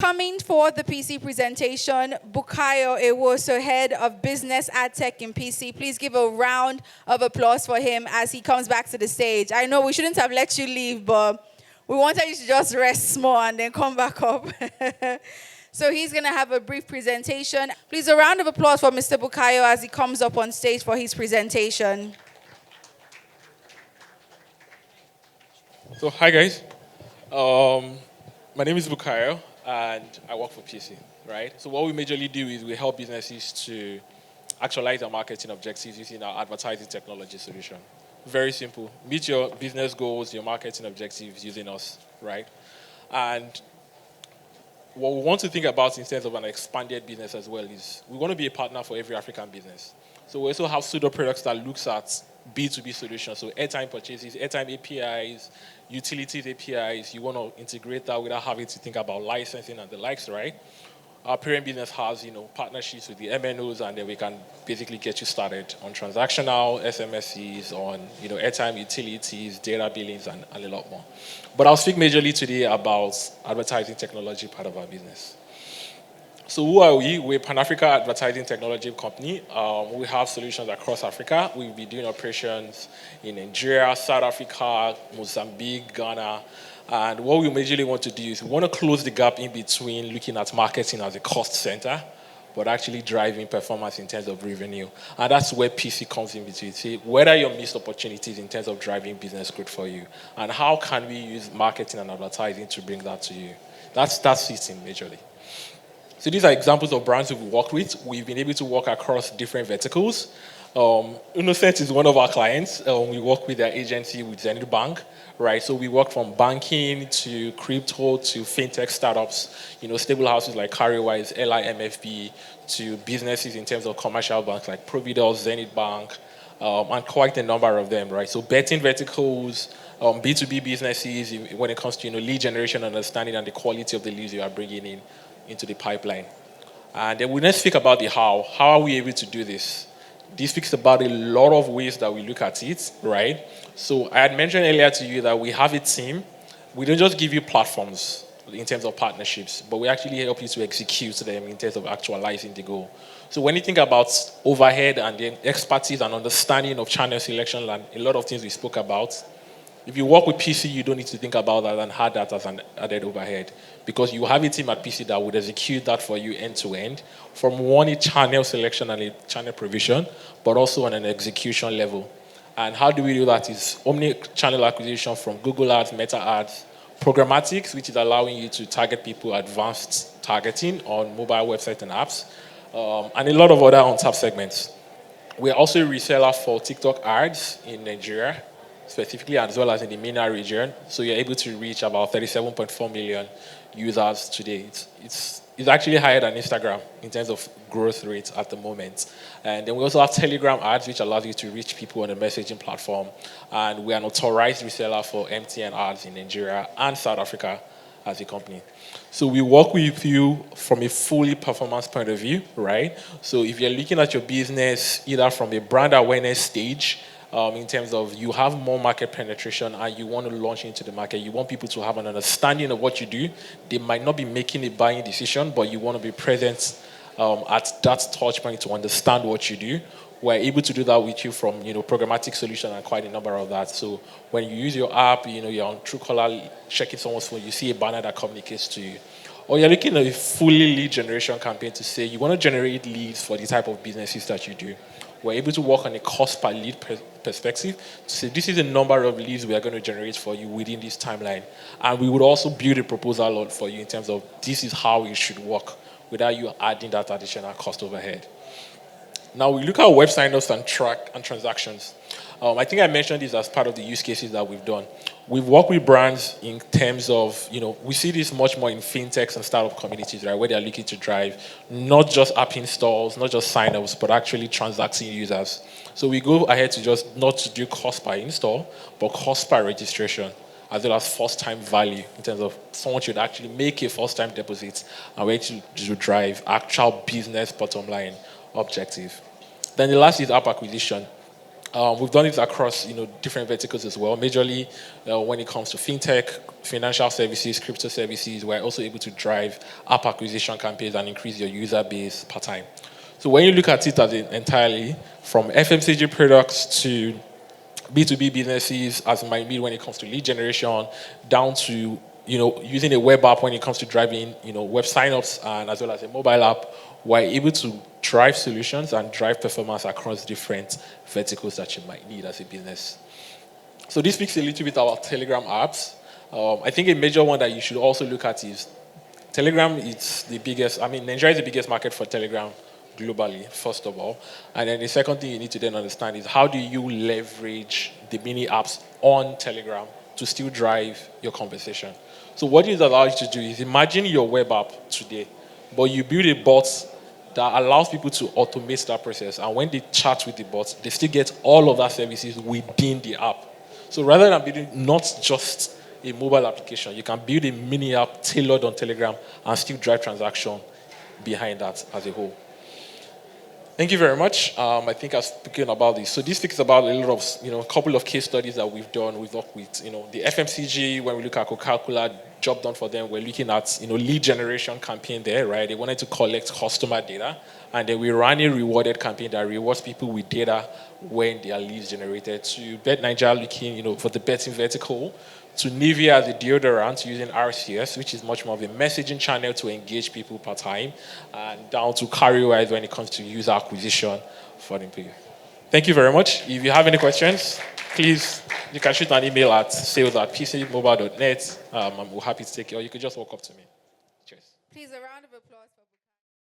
Coming for the PC presentation, Bukayo Ewuoso, Head of Business Ad Tech in PC. Please give a round of applause for him as he comes back to the stage. I know we shouldn't have let you leave, but we wanted you to just rest small and then come back up. So he's going to have a brief presentation. Please, a round of applause for Mr. Bukayo as he comes up on stage for his presentation. So, hi guys. My name is Bukayo, and I work for Pisi, right? So what we majorly do is we help businesses to actualize their marketing objectives using our advertising technology solution. Very simple. Meet your business goals, your marketing objectives using us, right? And what we want to think about in terms of an expanded business as well is we want to be a partner for every African business. So we also have pseudo products that looks at B2B solutions, so airtime purchases, airtime APIs, utilities APIs. You want to integrate that without having to think about licensing and the likes, right? Our parent business has, partnerships with the MNOs, and then we can basically get you started on transactional SMSCs, on, airtime utilities, data billings, and a lot more. But I'll speak majorly today about advertising technology part of our business. So who are we? We're a Pan-Africa advertising technology company. We have solutions across Africa. We'll be doing operations in Nigeria, South Africa, Mozambique, Ghana. And what we majorly want to do is we want to close the gap in between looking at marketing as a cost center, but actually driving performance in terms of revenue. And that's where PC comes in between. See, where are your missed opportunities in terms of driving business growth for you? And how can we use marketing and advertising to bring that to you? That's it in majorly. So these are examples of brands we've worked with. We've been able to work across different verticals. Innocent is one of our clients. We work with their agency with Zenith Bank, right? So we work from banking to crypto to fintech startups, stable houses like Carrywise, LIMFB, to businesses in terms of commercial banks like Providus, Zenith Bank, and quite a number of them, right? So betting verticals, B2B businesses when it comes to lead generation, understanding, and the quality of the leads you are bringing into the pipeline. And then we next speak about the how. How are we able to do this? This speaks about a lot of ways that we look at it, right? So I had mentioned earlier to you that we have a team. We don't just give you platforms in terms of partnerships, but we actually help you to execute them in terms of actualizing the goal. So when you think about overhead and the expertise and understanding of channel selection and a lot of things we spoke about, if you work with PC, you don't need to think about that and add that as an added overhead, because you have a team at PC that would execute that for you end to end, from one, a channel selection and a channel provision, but also on an execution level. And how do we do that is omni-channel acquisition from Google Ads, Meta Ads, programmatics, which is allowing you to target people, advanced targeting on mobile websites and apps, and a lot of other on-tap segments. We're also a reseller for TikTok ads in Nigeria, specifically, as well as in the MENA region. So you're able to reach about 37.4 million users today. It's actually higher than Instagram in terms of growth rates at the moment. And then we also have Telegram ads, which allows you to reach people on a messaging platform. And we are an authorized reseller for MTN ads in Nigeria and South Africa as a company. So we work with you from a fully performance point of view, right? So if you're looking at your business either from a brand awareness stage, in terms of you have more market penetration and you want to launch into the market, you want people to have an understanding of what you do. They might not be making a buying decision, but you want to be present at that touch point to understand what you do. We're able to do that with you from programmatic solution and quite a number of that. So when you use your app, you're on Truecaller, checking someone's phone, you see a banner that communicates to you. Or you're looking at a fully lead generation campaign to say you want to generate leads for the type of businesses that you do. We're able to work on a cost per lead perspective to say this is the number of leads we are going to generate for you within this timeline. And we would also build a proposal for you in terms of this is how it should work without you adding that additional cost overhead. Now we look at web sign-ups and transactions. I think I mentioned this as part of the use cases that we've done. We've worked with brands in terms of, we see this much more in fintechs and startup communities, right, where they're looking to drive not just app installs, not just sign-ups, but actually transacting users. So we go ahead to just not to do cost per install, but cost per registration, as well as first-time value in terms of someone should actually make a first-time deposit and we're able to drive actual business bottom line objective. Then the last is app acquisition. We've done it across, different verticals as well. Majorly, when it comes to fintech, financial services, crypto services, we're also able to drive app acquisition campaigns and increase your user base per time. So when you look at it as entirely from FMCG products to B2B businesses, as it might be when it comes to lead generation, down to using a web app when it comes to driving web signups and as well as a mobile app, we're able to drive solutions and drive performance across different verticals that you might need as a business. So this speaks a little bit about Telegram apps. I think a major one that you should also look at is Telegram is the biggest, Nigeria is the biggest market for Telegram globally, first of all. And then the second thing you need to then understand is how do you leverage the mini apps on Telegram to still drive your conversation. So what it allows you to do is imagine your web app today, but you build a bot that allows people to automate that process. And when they chat with the bot, they still get all of that services within the app. So rather than building not just a mobile application, you can build a mini app tailored on Telegram and still drive transaction behind that as a whole. Thank you very much. I think I've spoken about this. So this speaks about a lot of, a couple of case studies that we've done. We've worked with, the FMCG. When we look at Coca-Cola, job done for them. We're looking at, lead generation campaign there, right? They wanted to collect customer data, and then we ran a rewarded campaign that rewards people with data when their leads generated. To Bet Nigeria looking, for the betting vertical. To Nivea as a deodorant using RCS, which is much more of a messaging channel to engage people per time, and down to CarryWise when it comes to user acquisition for them. Thank you very much. If you have any questions, please, you can shoot an email at sales@pcmobile.net. I'm happy to take it, or you can just walk up to me. Cheers. Please, a round of applause for